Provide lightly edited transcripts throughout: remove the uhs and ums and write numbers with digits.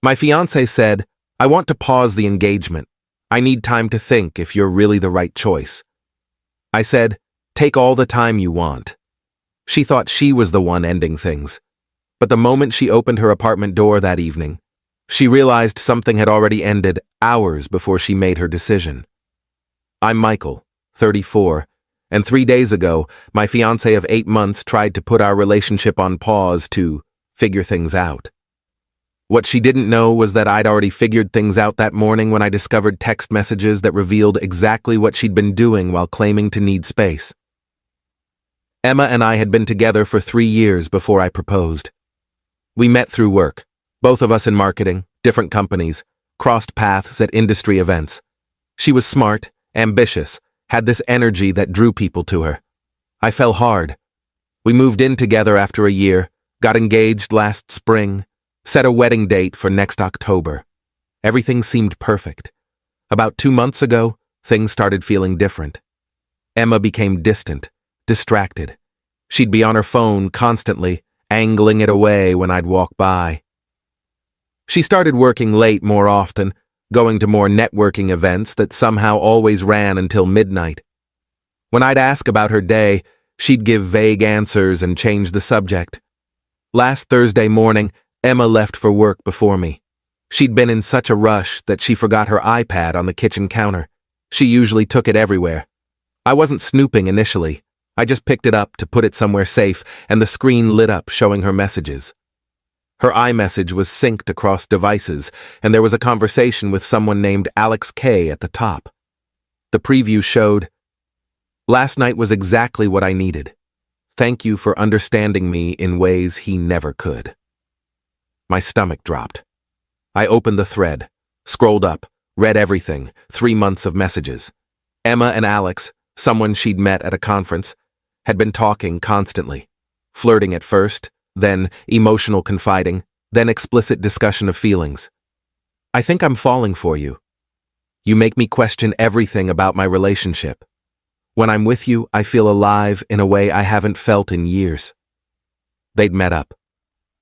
My fiancé said, "I want to pause the engagement. I need time to think if you're really the right choice." I said, "Take all the time you want." She thought she was the one ending things. But the moment she opened her apartment door that evening, she realized something had already ended hours before she made her decision. I'm Michael, 34, and 3 days ago, my fiancé of 8 months tried to put our relationship on pause to figure things out. What she didn't know was that I'd already figured things out that morning when I discovered text messages that revealed exactly what she'd been doing while claiming to need space. Emma and I had been together for 3 years before I proposed. We met through work, both of us in marketing, different companies, crossed paths at industry events. She was smart, ambitious, had this energy that drew people to her. I fell hard. We moved in together after a year, got engaged last spring, set a wedding date for next October. Everything seemed perfect. About 2 months ago, things started feeling different. Emma became distant, distracted. She'd be on her phone constantly, angling it away when I'd walk by. She started working late more often, going to more networking events that somehow always ran until midnight. When I'd ask about her day, she'd give vague answers and change the subject. Last Thursday morning, Emma left for work before me. She'd been in such a rush that she forgot her iPad on the kitchen counter. She usually took it everywhere. I wasn't snooping initially. I just picked it up to put it somewhere safe, and the screen lit up showing her messages. Her iMessage was synced across devices, and there was a conversation with someone named Alex K at the top. The preview showed, "Last night was exactly what I needed. Thank you for understanding me in ways he never could." My stomach dropped. I opened the thread, scrolled up, read everything, 3 months of messages. Emma and Alex, someone she'd met at a conference, had been talking constantly, flirting at first, then emotional confiding, then explicit discussion of feelings. "I think I'm falling for you. You make me question everything about my relationship. When I'm with you, I feel alive in a way I haven't felt in years." They'd met up.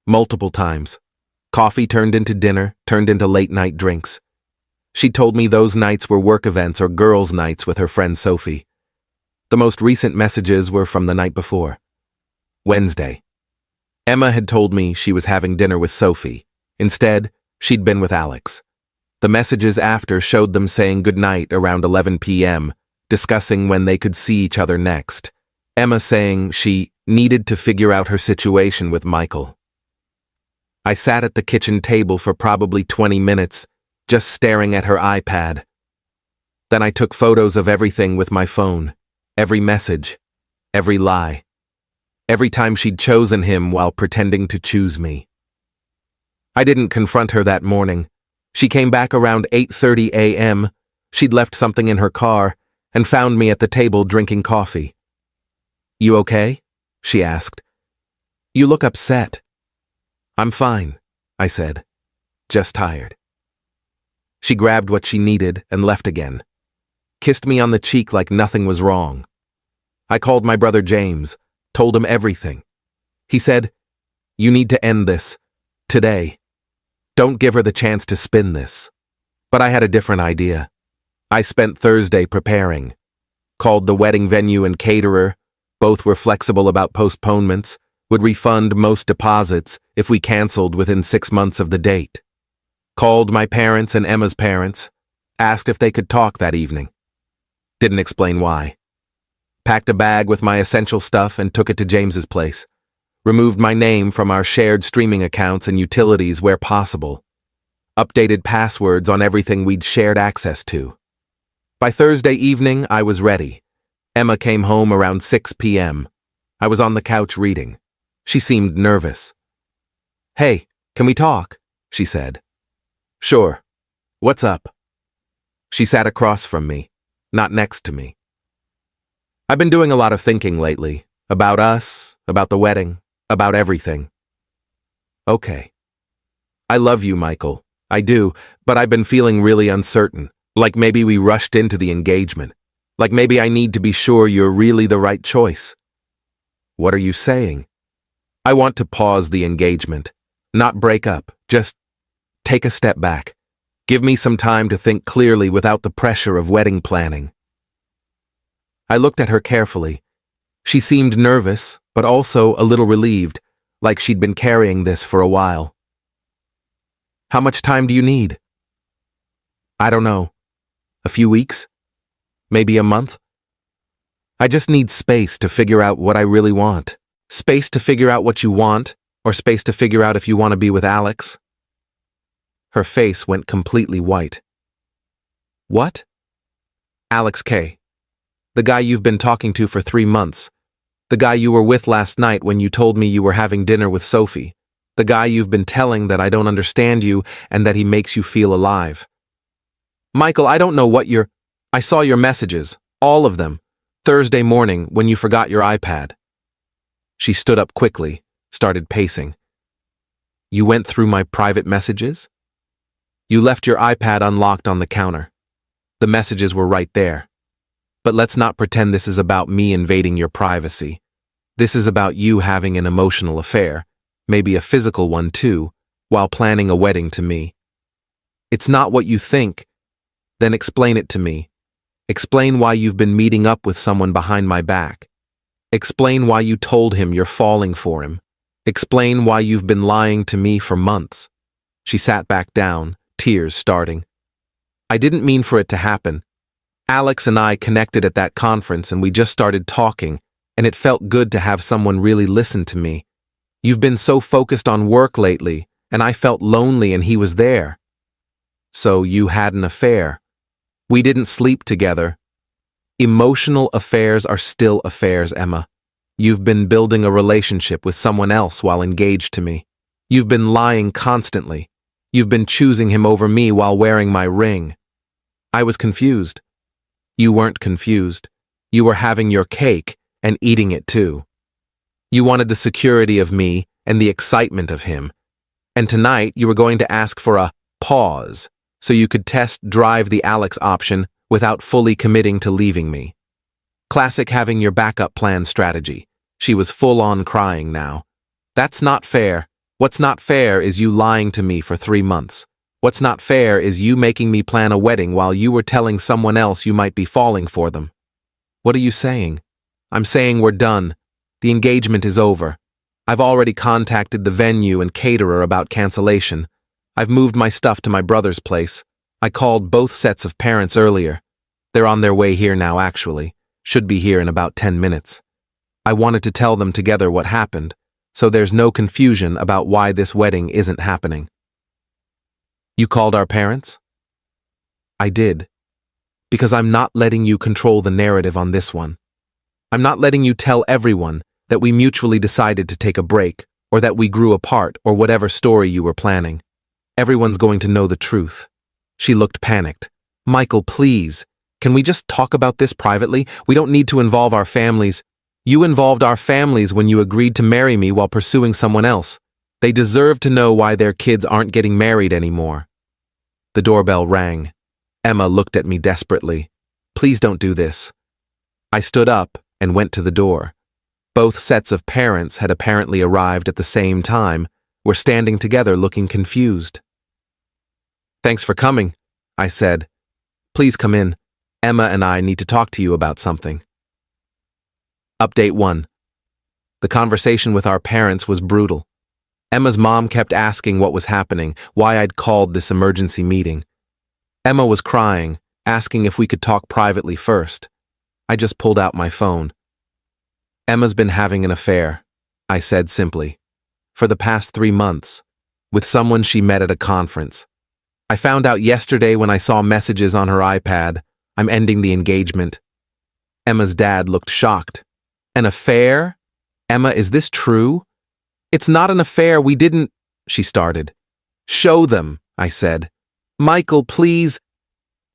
Multiple times. Coffee turned into dinner, turned into late-night drinks. She told me those nights were work events or girls' nights with her friend Sophie. The most recent messages were from the night before. Wednesday. Emma had told me she was having dinner with Sophie. Instead, she'd been with Alex. The messages after showed them saying goodnight around 11 p.m., discussing when they could see each other next. Emma saying she needed to figure out her situation with Michael. I sat at the kitchen table for probably 20 minutes, just staring at her iPad. Then I took photos of everything with my phone, every message, every lie, every time she'd chosen him while pretending to choose me. I didn't confront her that morning. She came back around 8:30 a.m. She'd left something in her car and found me at the table drinking coffee. "You okay?" she asked. "You look upset." "I'm fine," I said. "Just tired." She grabbed what she needed and left again. Kissed me on the cheek like nothing was wrong. I called my brother James, told him everything. He said, "You need to end this. Today. Don't give her the chance to spin this." But I had a different idea. I spent Thursday preparing. Called the wedding venue and caterer. Both were flexible about postponements, would refund most deposits if we canceled within 6 months of the date. Called my parents and Emma's parents, asked if they could talk that evening. Didn't explain why. Packed a bag with my essential stuff and took it to James's place. Removed my name from our shared streaming accounts and utilities where possible. Updated passwords on everything we'd shared access to. By Thursday evening, I was ready. Emma came home around 6 p.m. I was on the couch reading. She seemed nervous. "Hey, can we talk?" she said. "Sure. What's up?" She sat across from me, not next to me. "I've been doing a lot of thinking lately, about us, about the wedding, about everything." "Okay. I love you, Michael. I do, but I've been feeling really uncertain, like maybe we rushed into the engagement, like maybe I need to be sure you're really the right choice." "What are you saying?" "I want to pause the engagement, not break up, just take a step back. Give me some time to think clearly without the pressure of wedding planning. I looked at her carefully. She seemed nervous, but also a little relieved, like she'd been carrying this for a while. How much time do you need? I don't know. A few weeks? Maybe a month? I just need space to figure out what I really want. Space to figure out what you want, or space to figure out if you want to be with Alex? Her face went completely white. What? Alex K. The guy you've been talking to for 3 months. The guy you were with last night when you told me you were having dinner with Sophie. The guy you've been telling that I don't understand you and that he makes you feel alive. Michael, I don't know what I saw your messages, all of them, Thursday morning when you forgot your iPad. She stood up quickly, started pacing. You went through my private messages? You left your iPad unlocked on the counter. The messages were right there. But let's not pretend this is about me invading your privacy. This is about you having an emotional affair, maybe a physical one too, while planning a wedding to me. It's not what you think. Then explain it to me. Explain why you've been meeting up with someone behind my back. Explain why you told him you're falling for him. Explain why you've been lying to me for months. She sat back down, tears starting. I didn't mean for it to happen. Alex and I connected at that conference and we just started talking, and it felt good to have someone really listen to me. You've been so focused on work lately, and I felt lonely and he was there. So you had an affair. We didn't sleep together. Emotional affairs are still affairs, Emma. You've been building a relationship with someone else while engaged to me. You've been lying constantly. You've been choosing him over me while wearing my ring. I was confused. You weren't confused. You were having your cake and eating it too. You wanted the security of me and the excitement of him. And tonight you were going to ask for a pause so you could test drive the Alex option without fully committing to leaving me. Classic having your backup plan strategy. She was full on crying now. That's not fair. What's not fair is you lying to me for 3 months. What's not fair is you making me plan a wedding while you were telling someone else you might be falling for them. What are you saying? I'm saying we're done. The engagement is over. I've already contacted the venue and caterer about cancellation. I've moved my stuff to my brother's place. I called both sets of parents earlier. They're on their way here now, actually. Should be here in about 10 minutes. I wanted to tell them together what happened, so there's no confusion about why this wedding isn't happening. You called our parents? I did. Because I'm not letting you control the narrative on this one. I'm not letting you tell everyone that we mutually decided to take a break, or that we grew apart, or whatever story you were planning. Everyone's going to know the truth. She looked panicked. Michael, please. Can we just talk about this privately? We don't need to involve our families. You involved our families when you agreed to marry me while pursuing someone else. They deserve to know why their kids aren't getting married anymore. The doorbell rang. Emma looked at me desperately. Please don't do this. I stood up and went to the door. Both sets of parents had apparently arrived at the same time, were standing together looking confused. Thanks for coming, I said. Please come in. Emma and I need to talk to you about something. Update 1. The conversation with our parents was brutal. Emma's mom kept asking what was happening, why I'd called this emergency meeting. Emma was crying, asking if we could talk privately first. I just pulled out my phone. Emma's been having an affair, I said simply. For the past 3 months, with someone she met at a conference. I found out yesterday when I saw messages on her iPad. I'm ending the engagement. Emma's dad looked shocked. An affair? Emma, is this true? It's not an affair, we didn't, she started. Show them, I said. Michael, please.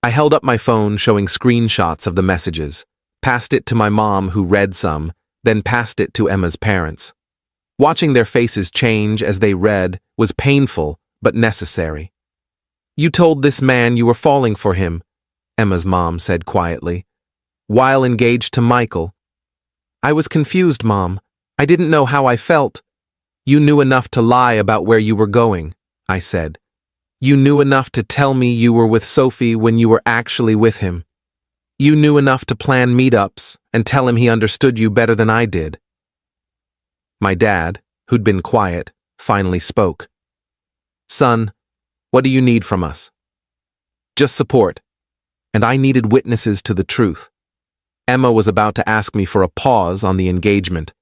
I held up my phone showing screenshots of the messages, passed it to my mom who read some, then passed it to Emma's parents. Watching their faces change as they read was painful but necessary. You told this man you were falling for him, Emma's mom said quietly, while engaged to Michael. I was confused, Mom. I didn't know how I felt. You knew enough to lie about where you were going, I said. You knew enough to tell me you were with Sophie when you were actually with him. You knew enough to plan meetups and tell him he understood you better than I did. My dad, who'd been quiet, finally spoke. Son, what do you need from us? Just support. And I needed witnesses to the truth. Emma was about to ask me for a pause on the engagement.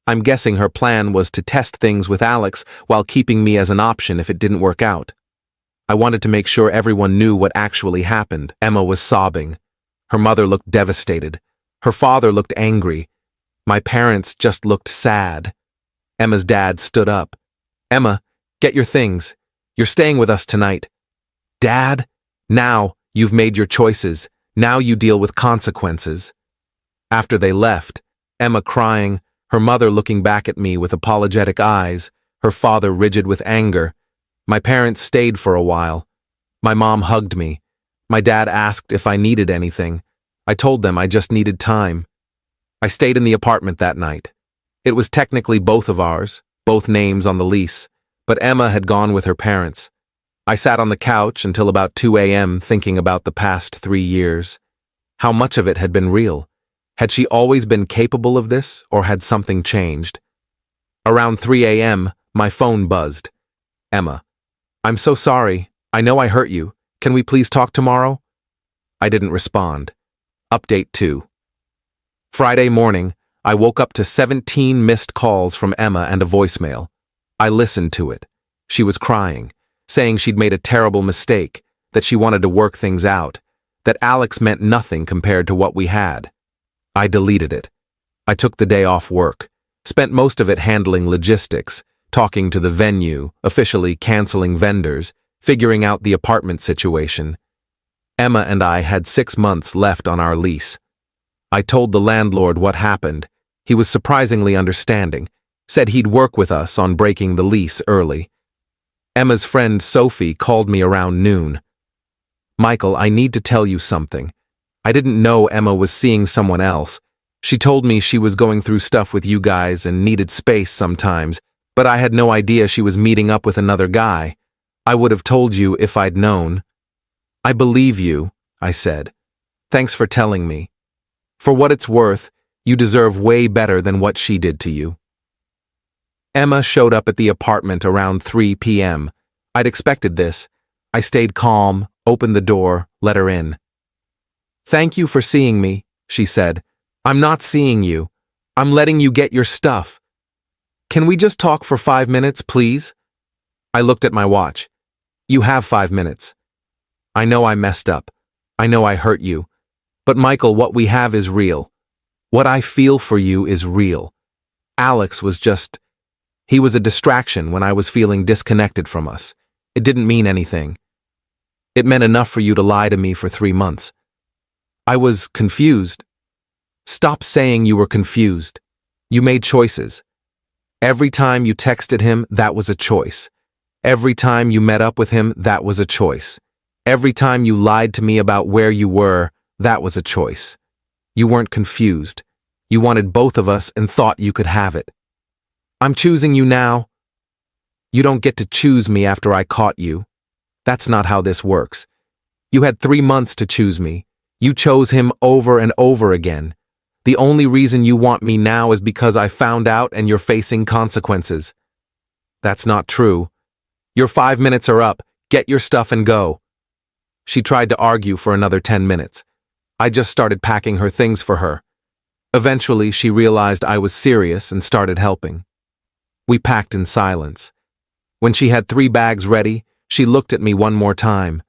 I'm guessing her plan was to test things with Alex while keeping me as an option if it didn't work out. I wanted to make sure everyone knew what actually happened. Emma was sobbing. Her mother looked devastated. Her father looked angry. My parents just looked sad. Emma's dad stood up. Emma, get your things. You're staying with us tonight. Dad, now you've made your choices. Now you deal with consequences. After they left, Emma crying, her mother looking back at me with apologetic eyes, her father rigid with anger. My parents stayed for a while. My mom hugged me. My dad asked if I needed anything. I told them I just needed time. I stayed in the apartment that night. It was technically both of ours, both names on the lease, but Emma had gone with her parents. I sat on the couch until about 2 a.m. thinking about the past 3 years. How much of it had been real? Had she always been capable of this, or had something changed? Around 3 a.m., my phone buzzed. Emma. I'm so sorry. I know I hurt you. Can we please talk tomorrow? I didn't respond. Update 2. Friday morning, I woke up to 17 missed calls from Emma and a voicemail. I listened to it. She was crying, saying she'd made a terrible mistake, that she wanted to work things out, that Alex meant nothing compared to what we had. I deleted it. I took the day off work, spent most of it handling logistics, talking to the venue, officially canceling vendors, figuring out the apartment situation. Emma and I had 6 months left on our lease. I told the landlord what happened. He was surprisingly understanding, said he'd work with us on breaking the lease early. Emma's friend Sophie called me around noon. Michael, I need to tell you something. I didn't know Emma was seeing someone else. She told me she was going through stuff with you guys and needed space sometimes, but I had no idea she was meeting up with another guy. I would have told you if I'd known. I believe you, I said. Thanks for telling me. For what it's worth, you deserve way better than what she did to you. Emma showed up at the apartment around 3 p.m. I'd expected this. I stayed calm, opened the door, let her in. Thank you for seeing me, she said. I'm not seeing you. I'm letting you get your stuff. Can we just talk for 5 minutes, please? I looked at my watch. You have 5 minutes. I know I messed up. I know I hurt you. But Michael, what we have is real. What I feel for you is real. Alex was he was a distraction when I was feeling disconnected from us. It didn't mean anything. It meant enough for you to lie to me for 3 months. I was confused. Stop saying you were confused. You made choices. Every time you texted him, that was a choice. Every time you met up with him, that was a choice. Every time you lied to me about where you were, that was a choice. You weren't confused. You wanted both of us and thought you could have it. I'm choosing you now. You don't get to choose me after I caught you. That's not how this works. You had 3 months to choose me. You chose him over and over again. The only reason you want me now is because I found out and you're facing consequences. That's not true. Your 5 minutes are up. Get your stuff and go. She tried to argue for another 10 minutes. I just started packing her things for her. Eventually, she realized I was serious and started helping. We packed in silence. When she had 3 bags ready, she looked at me one more time.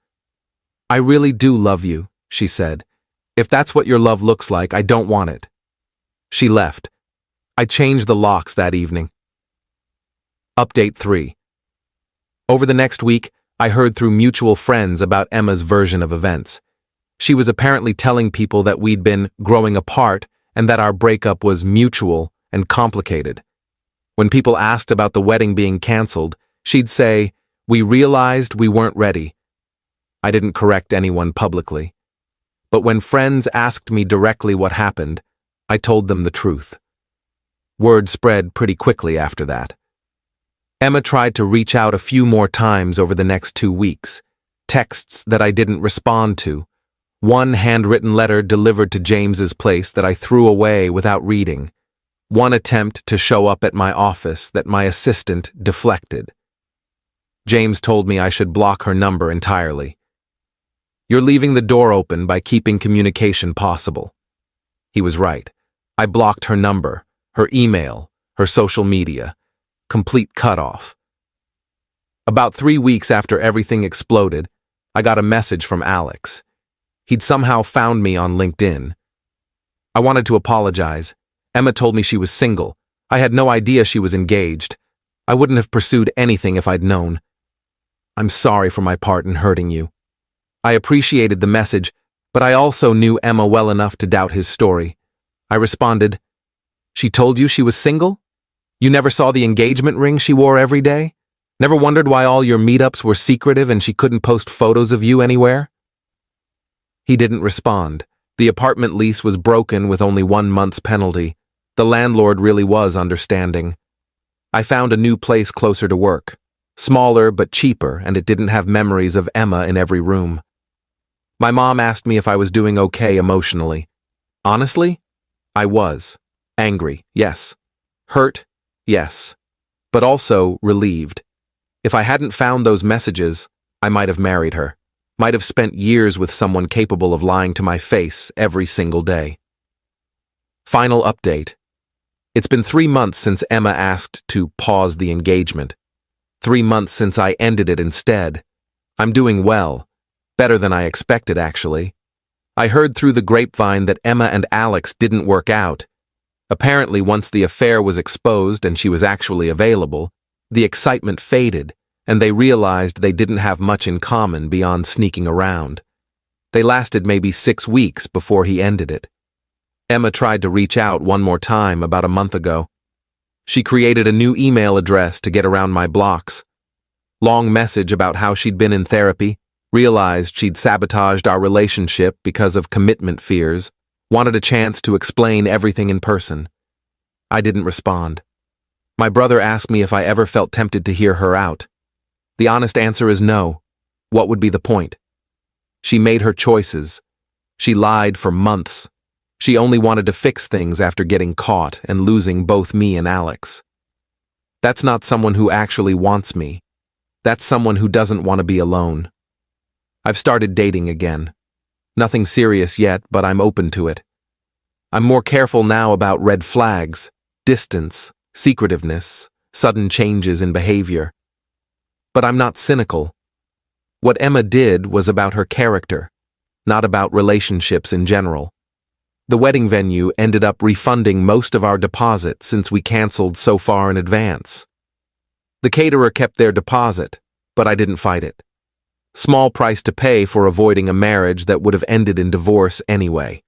I really do love you, she said. If that's what your love looks like, I don't want it. She left. I changed the locks that evening. Update 3. Over the next week, I heard through mutual friends about Emma's version of events. She was apparently telling people that we'd been growing apart and that our breakup was mutual and complicated. When people asked about the wedding being canceled, she'd say, "We realized we weren't ready." I didn't correct anyone publicly. But when friends asked me directly what happened, I told them the truth. Word spread pretty quickly after that. Emma tried to reach out a few more times over the next 2 weeks. Texts that I didn't respond to. One handwritten letter delivered to James's place that I threw away without reading. One attempt to show up at my office that my assistant deflected. James told me I should block her number entirely. You're leaving the door open by keeping communication possible. He was right. I blocked her number, her email, her social media. Complete cutoff. About 3 weeks after everything exploded, I got a message from Alex. He'd somehow found me on LinkedIn. I wanted to apologize. Emma told me she was single. I had no idea she was engaged. I wouldn't have pursued anything if I'd known. I'm sorry for my part in hurting you. I appreciated the message, but I also knew Emma well enough to doubt his story. I responded, She told you she was single? You never saw the engagement ring she wore every day? Never wondered why all your meetups were secretive and she couldn't post photos of you anywhere? He didn't respond. The apartment lease was broken with only 1 month's penalty. The landlord really was understanding. I found a new place closer to work. Smaller but cheaper, and it didn't have memories of Emma in every room. My mom asked me if I was doing okay emotionally. Honestly, I was. Angry, yes. Hurt, yes. But also relieved. If I hadn't found those messages, I might have married her. Might have spent years with someone capable of lying to my face every single day. Final update. It's been 3 months since Emma asked to pause the engagement. 3 months since I ended it instead. I'm doing well. Better than I expected, actually. I heard through the grapevine that Emma and Alex didn't work out. Apparently, once the affair was exposed and she was actually available, the excitement faded, and they realized they didn't have much in common beyond sneaking around. They lasted maybe 6 weeks before he ended it. Emma tried to reach out one more time about a month ago. She created a new email address to get around my blocks. Long message about how she'd been in therapy, realized she'd sabotaged our relationship because of commitment fears, wanted a chance to explain everything in person. I didn't respond. My brother asked me if I ever felt tempted to hear her out. The honest answer is no. What would be the point? She made her choices. She lied for months. She only wanted to fix things after getting caught and losing both me and Alex. That's not someone who actually wants me. That's someone who doesn't want to be alone. I've started dating again. Nothing serious yet, but I'm open to it. I'm more careful now about red flags, distance, secretiveness, sudden changes in behavior. But I'm not cynical. What Emma did was about her character, not about relationships in general. The wedding venue ended up refunding most of our deposit since we canceled so far in advance. The caterer kept their deposit, but I didn't fight it. Small price to pay for avoiding a marriage that would have ended in divorce anyway.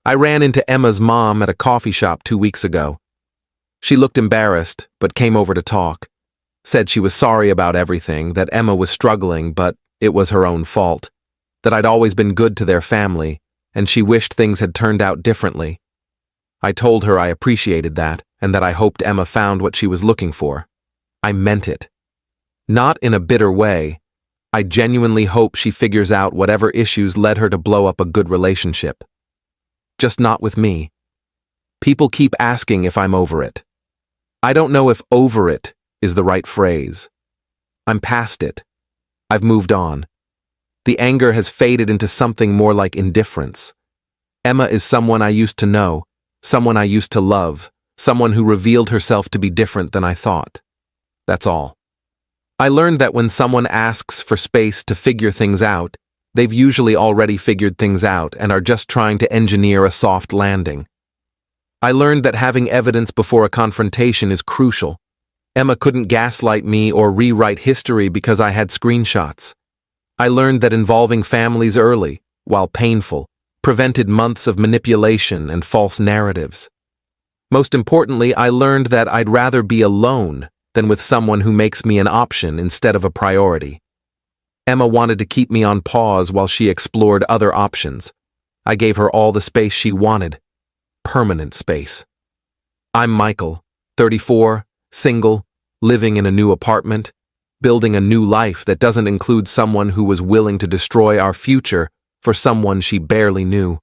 I ran into Emma's mom at a coffee shop 2 weeks ago. She looked embarrassed, but came over to talk. Said she was sorry about everything, that Emma was struggling, but it was her own fault. That I'd always been good to their family, and she wished things had turned out differently. I told her I appreciated that, and that I hoped Emma found what she was looking for. I meant it. Not in a bitter way. I genuinely hope she figures out whatever issues led her to blow up a good relationship. Just not with me. People keep asking if I'm over it. I don't know if over it is the right phrase. I'm past it. I've moved on. The anger has faded into something more like indifference. Emma is someone I used to know, someone I used to love, someone who revealed herself to be different than I thought. That's all. I learned that when someone asks for space to figure things out, they've usually already figured things out and are just trying to engineer a soft landing. I learned that having evidence before a confrontation is crucial. Emma couldn't gaslight me or rewrite history because I had screenshots. I learned that involving families early, while painful, prevented months of manipulation and false narratives. Most importantly, I learned that I'd rather be alone than with someone who makes me an option instead of a priority. Emma wanted to keep me on pause while she explored other options. I gave her all the space she wanted. Permanent space. I'm Michael, 34, single, living in a new apartment, building a new life that doesn't include someone who was willing to destroy our future for someone she barely knew.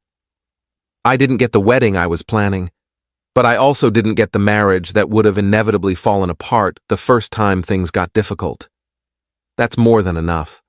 I didn't get the wedding I was planning, but I also didn't get the marriage that would have inevitably fallen apart the first time things got difficult. That's more than enough.